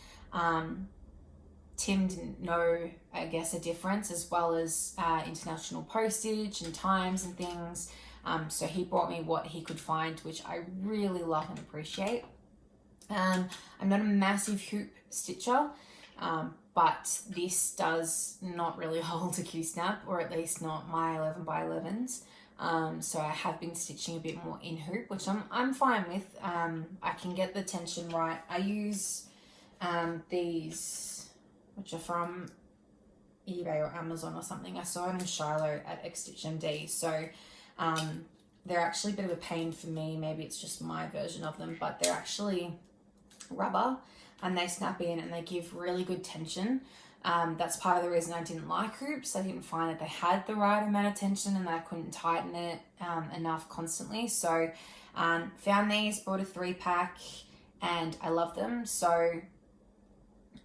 Tim didn't know, I guess, a difference, as well as international postage and times and things. So he brought me what he could find, which I really love and appreciate. I'm not a massive hoop stitcher, but this does not really hold a Q-snap, or at least not my 11 by 11s. So I have been stitching a bit more in hoop, which I'm fine with. I can get the tension right. I use these, which are from eBay or Amazon or something. I saw it in Shiloh at Stitch MD. So they're actually a bit of a pain for me. Maybe it's just my version of them, but they're actually rubber, and they snap in and they give really good tension. That's part of the reason I didn't like hoops. I didn't find that they had the right amount of tension, and I couldn't tighten it enough constantly. So found these, bought a 3-pack, and I love them. So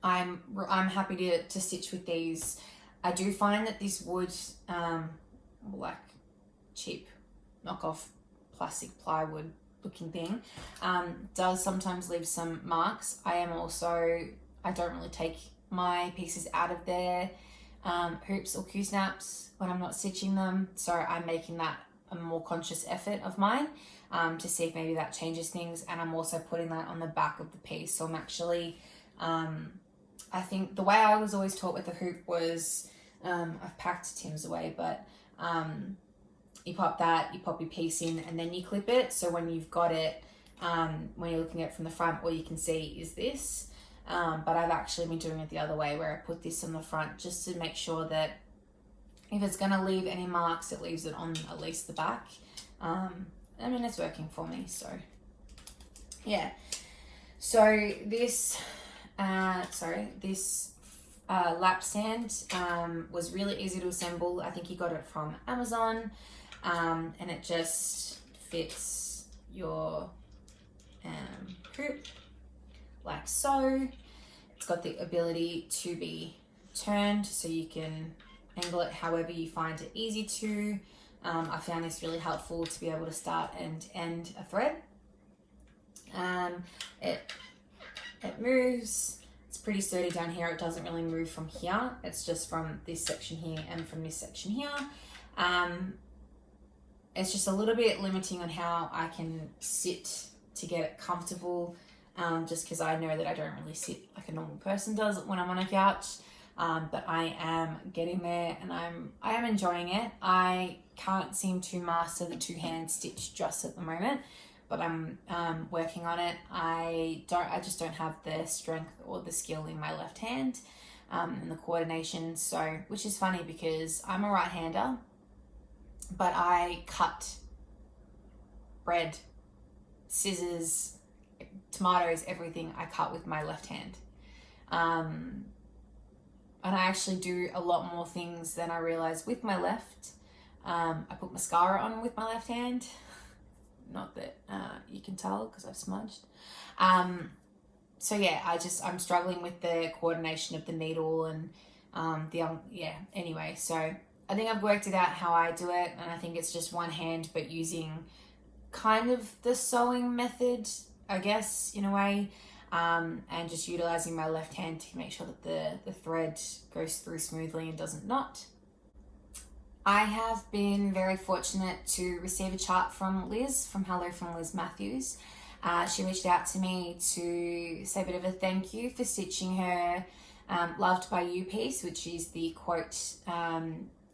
I'm happy to stitch with these. I do find that this wood, like cheap knockoff plastic plywood looking thing, does sometimes leave some marks. I don't really take my pieces out of their hoops or Q-snaps when I'm not stitching them, so I'm making that a more conscious effort of mine to see if maybe that changes things. And I'm also putting that on the back of the piece, so I'm actually I think the way I was always taught with the hoop was I've packed Tim's away, but you pop your piece in and then you clip it, so when you've got it, when you're looking at it from the front, all you can see is this. But I've actually been doing it the other way, where I put this on the front just to make sure that if it's going to leave any marks, it leaves it on at least the back. I mean, it's working for me, so yeah. So this lap stand was really easy to assemble. I think you got it from Amazon, and it just fits your hoop like so. It's got the ability to be turned, so you can angle it however you find it easy to. I found this really helpful to be able to start and end a thread. It moves. It's pretty sturdy down here. It doesn't really move from here. It's just from this section here and from this section here. It's just a little bit limiting on how I can sit to get it comfortable, just because I know that I don't really sit like a normal person does when I'm on a couch. But I am getting there, and I am enjoying it. I can't seem to master the two-hand stitch just at the moment, but I'm working on it. I just don't have the strength or the skill in my left hand, and the coordination. So, which is funny because I'm a right-hander, but I cut bread, scissors, tomatoes, everything I cut with my left hand. And I actually do a lot more things than I realize with my left. I put mascara on with my left hand. Not that you can tell because I've smudged. So yeah, I'm struggling with the coordination of the needle and anyway. So I think I've worked it out how I do it, and I think it's just one hand, but using kind of the sewing method, I guess, in a way. And just utilizing my left hand to make sure that the thread goes through smoothly and doesn't knot. I have been very fortunate to receive a chart from Liz, from Hello From Liz Mathews. She reached out to me to say a bit of a thank you for stitching her Loved By You piece, which is the quote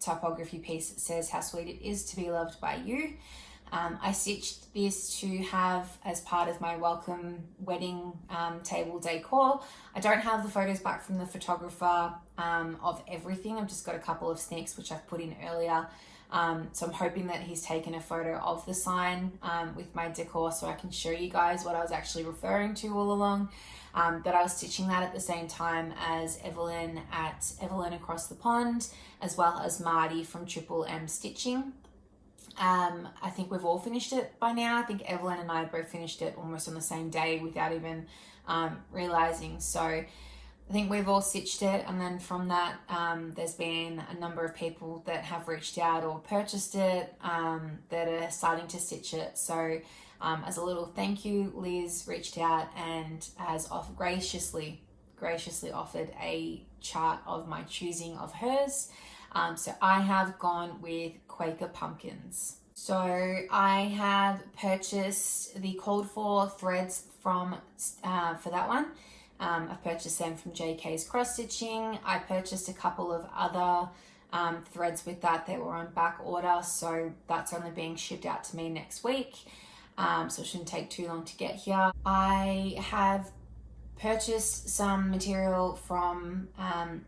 typography piece that says how sweet it is to be loved by you. I stitched this to have as part of my welcome wedding table decor. I don't have the photos back from the photographer of everything. I've just got a couple of sneaks which I've put in earlier. So I'm hoping that he's taken a photo of the sign with my decor so I can show you guys what I was actually referring to all along. That I was stitching that at the same time as Evelyn at Evelyn Across the Pond, as well as Martie from Triple M Stitching. I think we've all finished it by now. I think Evelyn and I both finished it almost on the same day without even realizing. So I think we've all stitched it, and then from that there's been a number of people that have reached out or purchased it that are starting to stitch it. So as a little thank you, Liz reached out and has graciously offered a chart of my choosing of hers. So I have gone with Quaker pumpkins. So I have purchased the called for threads for that one. I've purchased them from JK's Cross Stitching. I purchased a couple of other threads with that. They were on back order, so that's only being shipped out to me next week. So it shouldn't take too long to get here. I have purchased some material from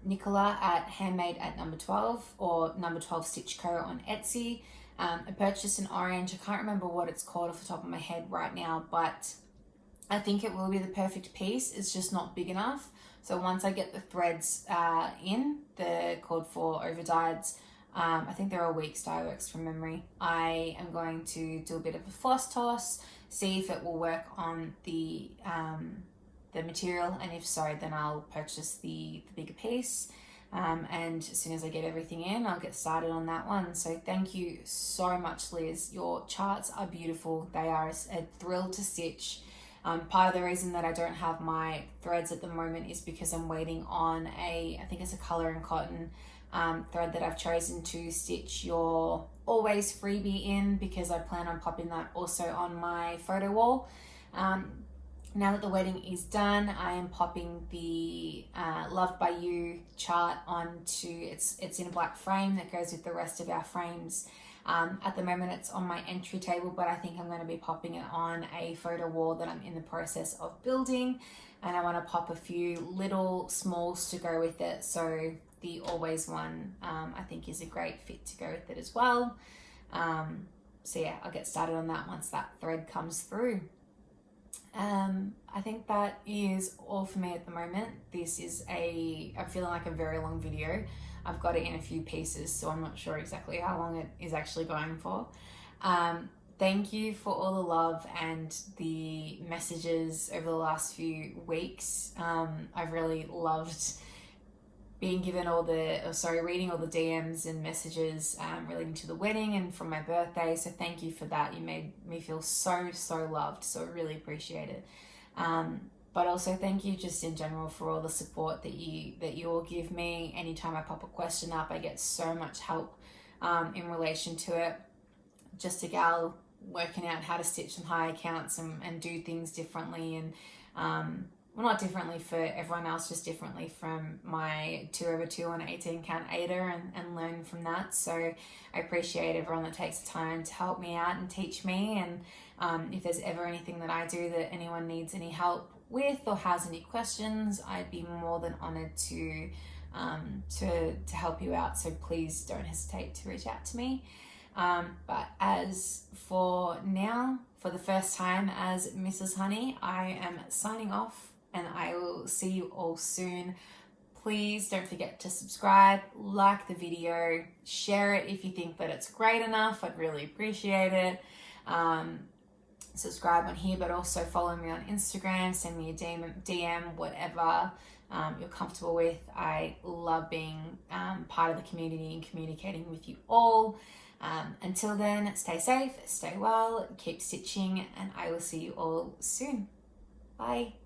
Nicola at Handmade at Number 12 or Number 12 Stitch Co on Etsy. I purchased an orange. I can't remember what it's called off the top of my head right now, but I think it will be the perfect piece. It's just not big enough. So once I get the threads in, the called for over dyeds, I think they're a week's dye works from memory. I am going to do a bit of a floss toss, see if it will work on the the material, and if so, then I'll purchase the bigger piece. And as soon as I get everything in, I'll get started on that one. So thank you so much, Liz. Your charts are beautiful. They are a thrill to stitch. Part of the reason that I don't have my threads at the moment is because I'm waiting on I think it's a color and cotton thread that I've chosen to stitch your always freebie in, because I plan on popping that also on my photo wall. Now that the wedding is done, I am popping the Loved by You chart onto, it's in a black frame that goes with the rest of our frames. At the moment it's on my entry table, but I think I'm going to be popping it on a photo wall that I'm in the process of building, and I want to pop a few little smalls to go with it. So the always one I think is a great fit to go with it as well. So yeah, I'll get started on that once that thread comes through. I think that is all for me at the moment. This is I'm feeling like a very long video. I've got it in a few pieces, so I'm not sure exactly how long it is actually going for. Thank you for all the love and the messages over the last few weeks. I've really loved reading all the DMs and messages relating to the wedding and from my birthday. So thank you for that. You made me feel so loved. So I really appreciate it. But also thank you just in general for all the support that you all give me. Anytime I pop a question up, I get so much help in relation to it. Just a gal working out how to stitch some high accounts and do things differently, and well, not differently for everyone else, just differently from my 2/2 on 18 count aider, and learn from that. So I appreciate everyone that takes the time to help me out and teach me. And if there's ever anything that I do that anyone needs any help with or has any questions, I'd be more than honored to help you out. So please don't hesitate to reach out to me. But as for now, for the first time as Mrs. Honey, I am signing off, and I will see you all soon. Please don't forget to subscribe, like the video, share it if you think that it's great enough. I'd really appreciate it. Subscribe on here, but also follow me on Instagram, send me a DM, whatever you're comfortable with. I love being part of the community and communicating with you all. Until then, stay safe, stay well, keep stitching, and I will see you all soon. Bye.